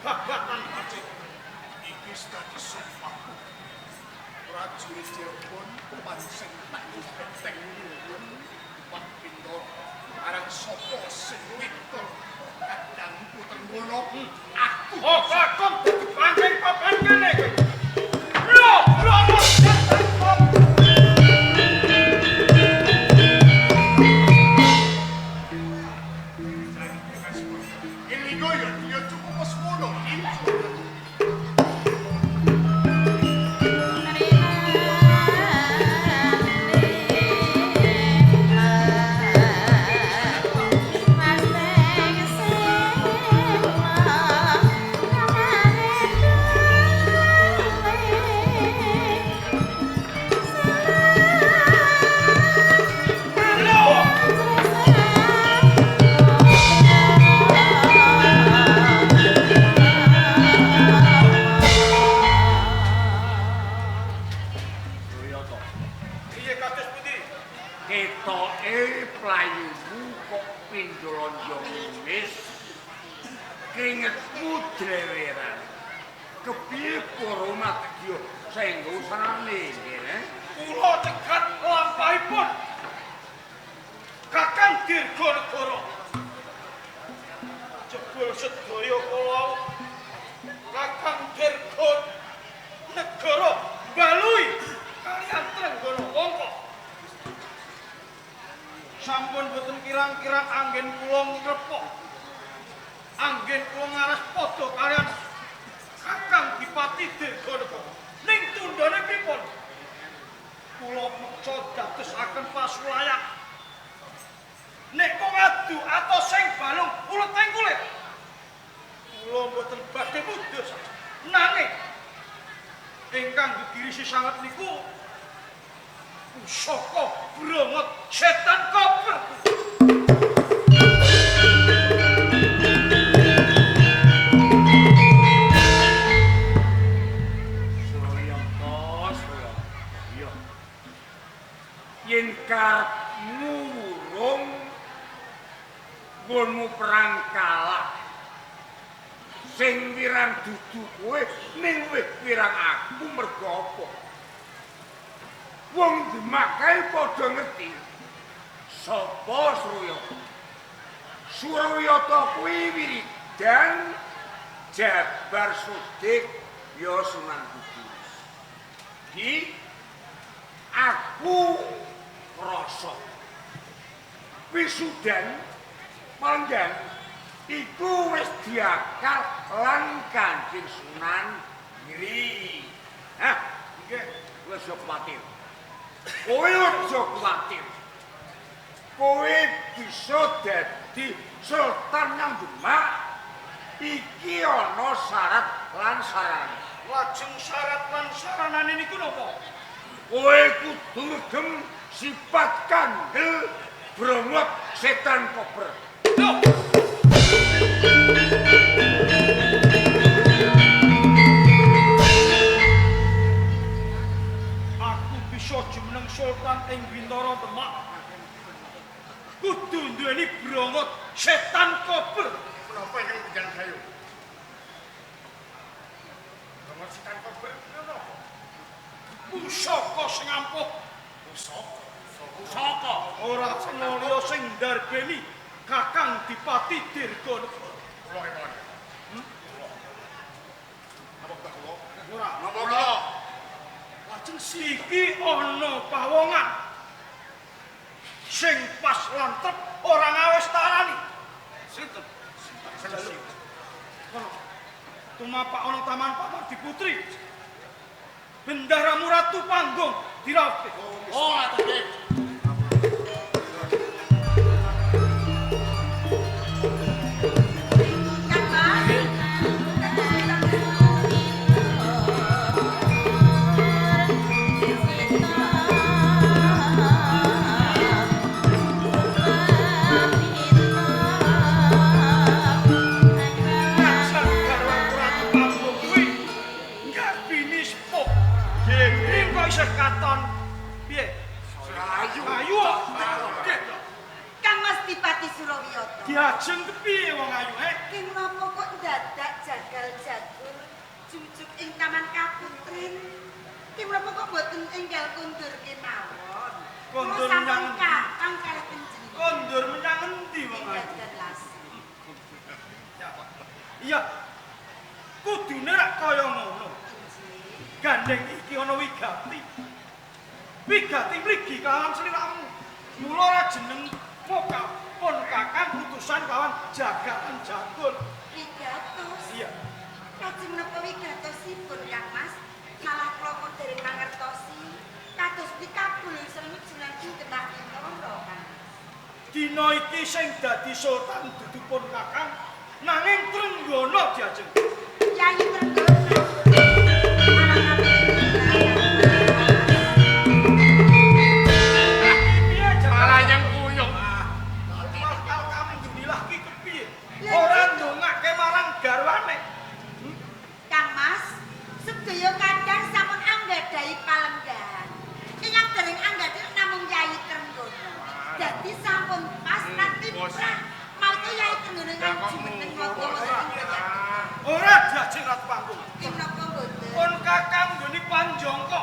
babatan pacet. Iki dadi sumpahku. Prajurit Cirebon pancen tak benteng nuwun Pak Bintoro. Arang sapa sing witul kadangku tenggono aku. Oh, kakung pancen papan kene kowe. Lho, keringetmu dreweran. Kepiye koromat yo senggo sanane ngene. Kula cegat lampahipun. Kakang Dirgonegoro. Jebul sedaya kula Kakang Dirgonegoro balui kalian Trenggana Wangka. Sampun boten kirang-kirang anggen kula ngrepok. Anggen kula ngaras padha kalian Kakang Dipati Dirgonegoro. Ning tundhane pripun? Kula meksa dadosaken pasulayan. Nek kok ngadu atos sing balung ulet ing kulit. Kula mboten badhe mudhus. Nanging ingkang gegirisi sanget niku pusaka Brongot Setan Koper. Yen karepmu wurung nggonmu perang kalah sing wirang dudu kowe ning wis wirang aku mergo apa wong Demak kae padha ngerti sapa Suryata. Suryata kuwi wiridan Jabar Sudik ya Sunan Kudus. Iki aku rasa wisudan Pandang iku wis diakal lan Kanjeng Sunan Giri. Hah, nggih, wis aja kuwatir. Kowe aja kuwatir. Kowe bisa dadi Sultan nang Demak. Iki ana syarat lan sarana. Lajeng syarat lan saranane niku napa? Kowe kudu ngegem sifat kandel Brongot Setan Koper. Aku bisa jumeneng Sultan ing Bintoro Demak. Kudu duweni Brongot Setan Koper. Kenapa ingin bicara kayu? Brongot Setan Koper kenapa? Pusaka sing ampuh. Pusaka. Ora ana liya sing ndarbeni Kakang Dipati Dirgonegoro. Kula kemana? Napa kula? Ora. Napa kula? Lajeng siki ana pawongan sing pas lantrep ora ngawes tarani. Sinten? Selesai. Kono. Tumapak ana taman Pamardi Putri. Bendahara Ratu Panggung diraoke. Oh, atuk. Katon piye? paman kaputren. Ki menapa kok mboten enggal kundur kemawon? Kondur sampun menyang kakang kalih panjenengan. kondur menyang endi wong ae? Enggal lasi. Iya. Kudune rak kaya ngono. Gandeng iki ana wigati. Wigati mligi kawan sliramu. Mula ora jeneng Moka pun kakang utusan kawan jagaan jagul. Wigatos. Iya. Lajeng menapa wigatosipun Kang Mas? Malah kula kok dereng mangertosi. Kados pikabul srengit jenenging kenah loro Kang. Dina iki sing dadi sultan dudu pun kakang nanging Trenggono diajeng. Yayi Trenggono. Malah yang kuyung. Bakal kamu junilah ki kepiye? Ora ndongake marang garwane. Kang Mas, sedaya kadang sampun anggadhahi palenggahan. Ingkang dereng anggadhahi namung Yayi Trenggono. Dadi sampun pas lan timbrah mautu Yayi Trenggono ingkang jumeneng ngono. Ora diajeng ratu panggung. Menapa mboten? Pun kakang nggone panjangka.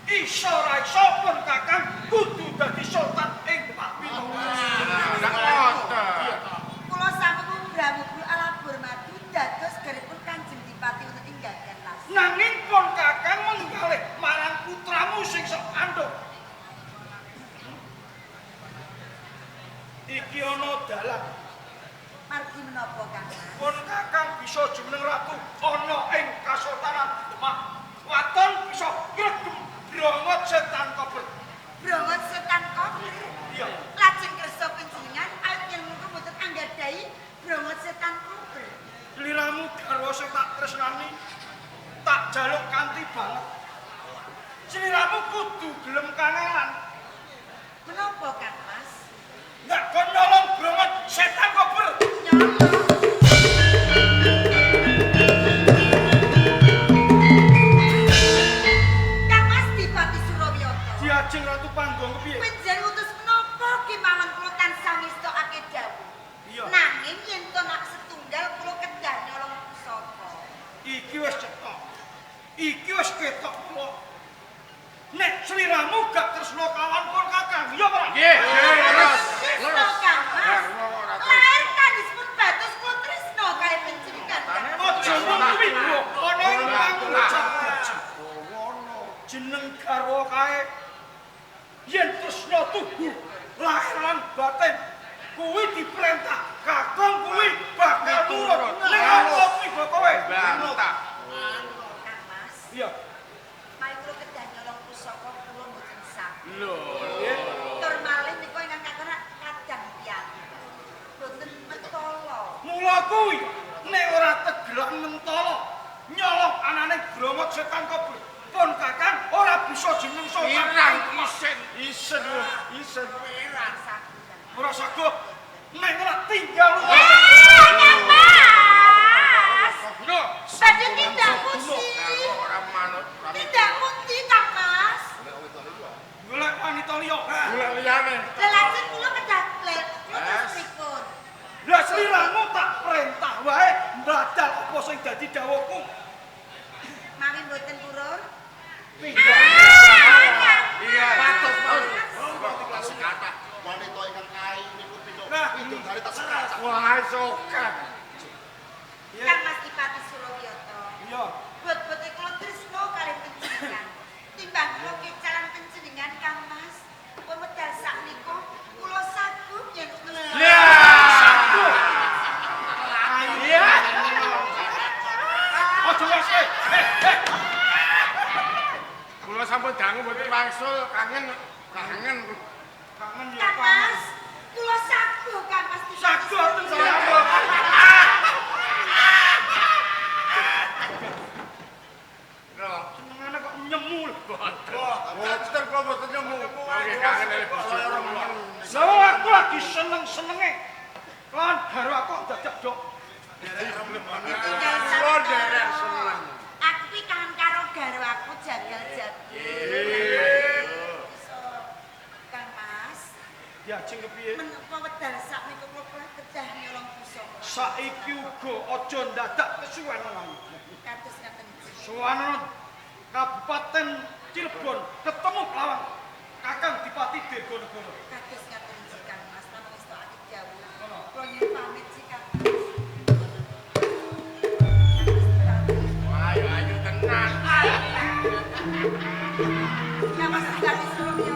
Iso ra iso pun kakang kudu dadi sultan ing Papilo. Kula sampun ngramubru alabur madu dados garipun Kanjeng Dipati wonten ing Gagan Las. Nanging pun kakang menggalih marang putramu sing sok andhok. Iki ana dalan. Margi menapa Kang Mas? Pun kakang bisa jumeneng ratu ana ing Kasultanan Demak. Waton bisa gregem brongot setan kober. Brongot setan kober. Iya. Lajeng kersa panjenengan awit yen mengko mboten anggadhahi brongot setan kober. Sliramu garwa sing tak tresnani tak jaluk kanthi banget. Sliramu kudu gelem kangelan. Menapa Kang Mas? Nggak kon nolong brongot setan kober. Nyolong. Kang Mas Dipati Surawiyata. Diajeng ratu panggung kepiye? Panjenengan utus menapa kemawon kula tansah ngestokake dawuh. Iya. Nanging yen to nak setunggal kula kedah nyolong pusaka. Iki wis cetok. Iki wis ketok kula. Nek sliramu gak tresno kawan pun kakang, iya ora? Nggih, Tresno Kang Mas. Lair kandhipun batos kula tresno kalih panjenengan. Aja ngomong bro, ana ing panggung jeneng garwa kae. Yen tresno tubuh, lahir lan batin, kuwi diperintah kakang kuwi bakal nurut. Nek apa iki kowe? Bantah. Kang Mas. Iya. Mari kula kedah nyolong pusaka kula mboten saged. Lho. Tur malih nika ingkang kakana kadang piyambak. Mboten mentala. Mula kuwi nek ora tegelan mentala nyolong anane brongot setan kober. Pun kakang ora bisa jeneng sultan. Irang isen. Isen. Pirang sagutan. Ora saguh nek ora tinggal Kang Mas. Lho. Badhe tindak pusi. Ora manut. Tindak pundi Kang Mas? golek wanita liya. Golek liyane. Lah lajeng kula kedah terus pripun? Lah sliramu tak perintah wae ndadal apa sing dadi dawuhku. Mami mboten purun. Iya. Patus dikasih kata wanita ingkang kae niku Nah, pindho dari tak sekat. Wah, sokan. Kang Mas Dipati Surawiyata. Iya. Bot-bote kula tresno kalih panjenengan. Timbang kula kecalan panjenengan Kang Mas. Pun medal saknika kula saged yen Ya. Iya. Aja wes. Kula sampun dangu mboten wangsul, kangen. Kangen ya Kang Mas, kula sagu Kang Mas Dipati Saguh ten Surawiyata. Lho. senengane kok nyemu lho. Mboten kula mboten nyemu. Nggih kangen kali bojo. Lah aku lagi seneng-senenge. Kan garwaku dadak dok. Kula derek seneng. Aku ki kangen karo garwaku jagal-jagal. Kang Mas, Diajeng kepiye? menapa wedal sakmenika kula kedah nyolong pusaka. Saiki uga aja mendadak kesuwenan. Kados ngaten. Suwanen Kabupaten Cirebon ketemu lawan Kakang Dipati Dirgonegoro. Kados ngaten Kang Mas, namung estuk ati dawuh. Ngono. Kula nyuwun pamit sih Kang Mas. Ayo tenan. Kang Mas sekali Surabaya.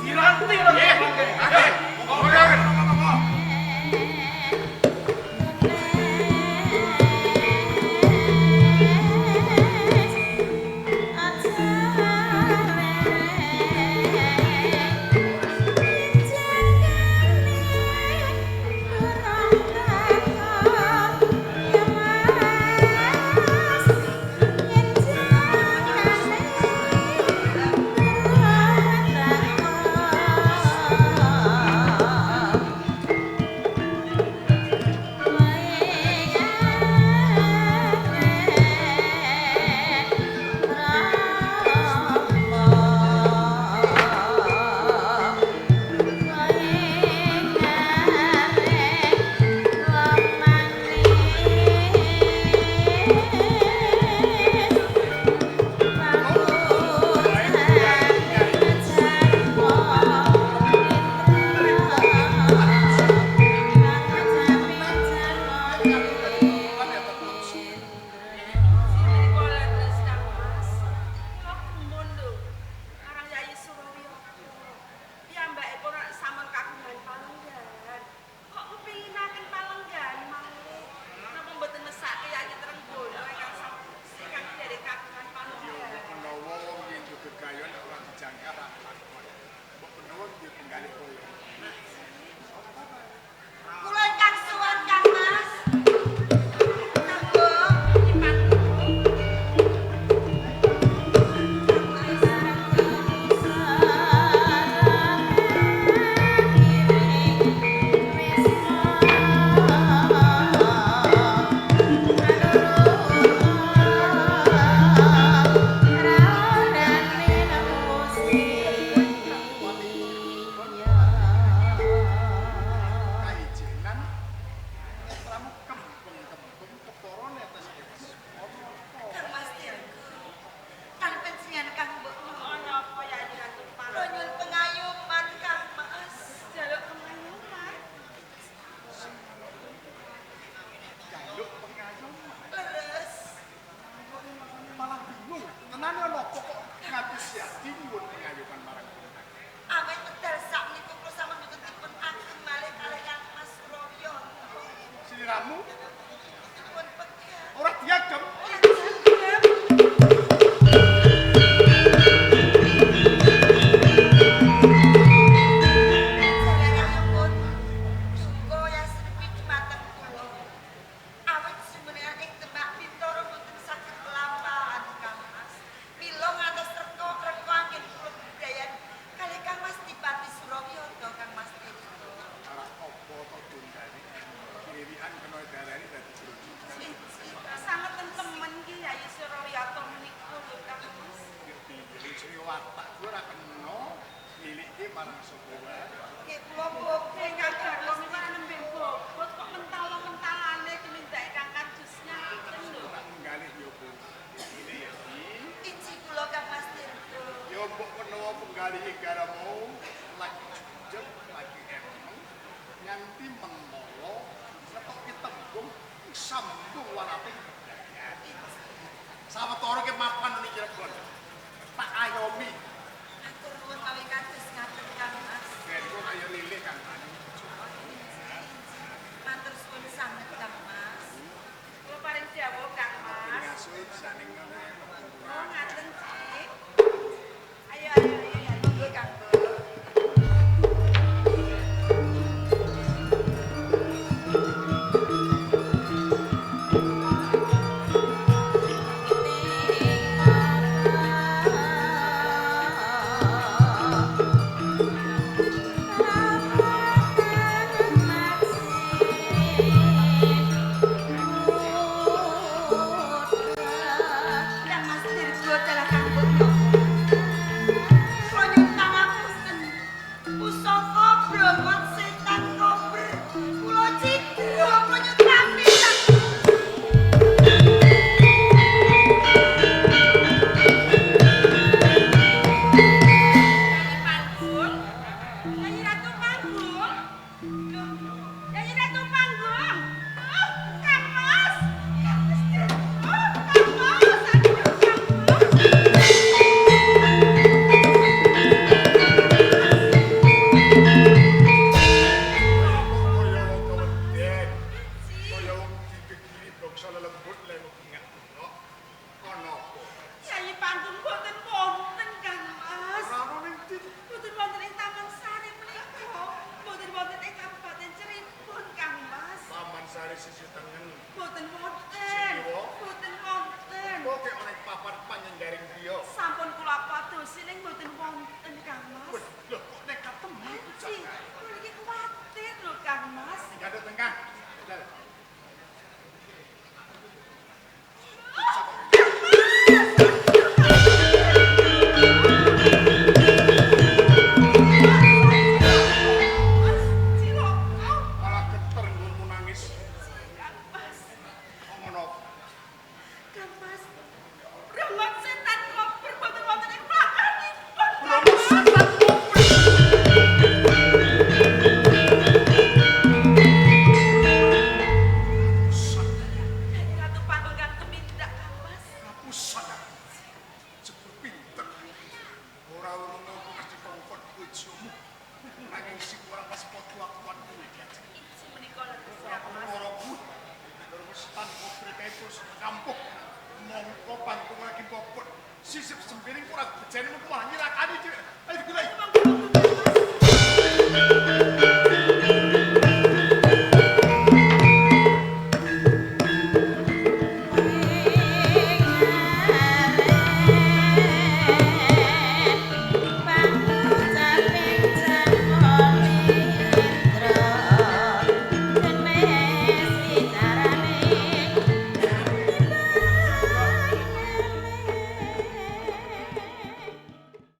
Diranti ora dipanggil. Sawetara ke mapan ning Cirebon. Tak ayomi. Atur nuwun kawi kados ngaten Kang Mas. Kok kaya lilih Kang. Matur suwun sanget Kang Mas. Kula paring dawuh Kang Mas. Ngasut saning ngene. Oh ngaten Cik. Ayo. Nggih Kang. bojomu. Nanging isi kurang pas podo akuan kuwi Kanjeng. Itu menika lho Ora siap perlu mas. ora Bu. Terus tanpa berkait terus kampung. Mongko bantu lagi bobot. Sisip sembiring kurang bejane malah nyirakani dhewe.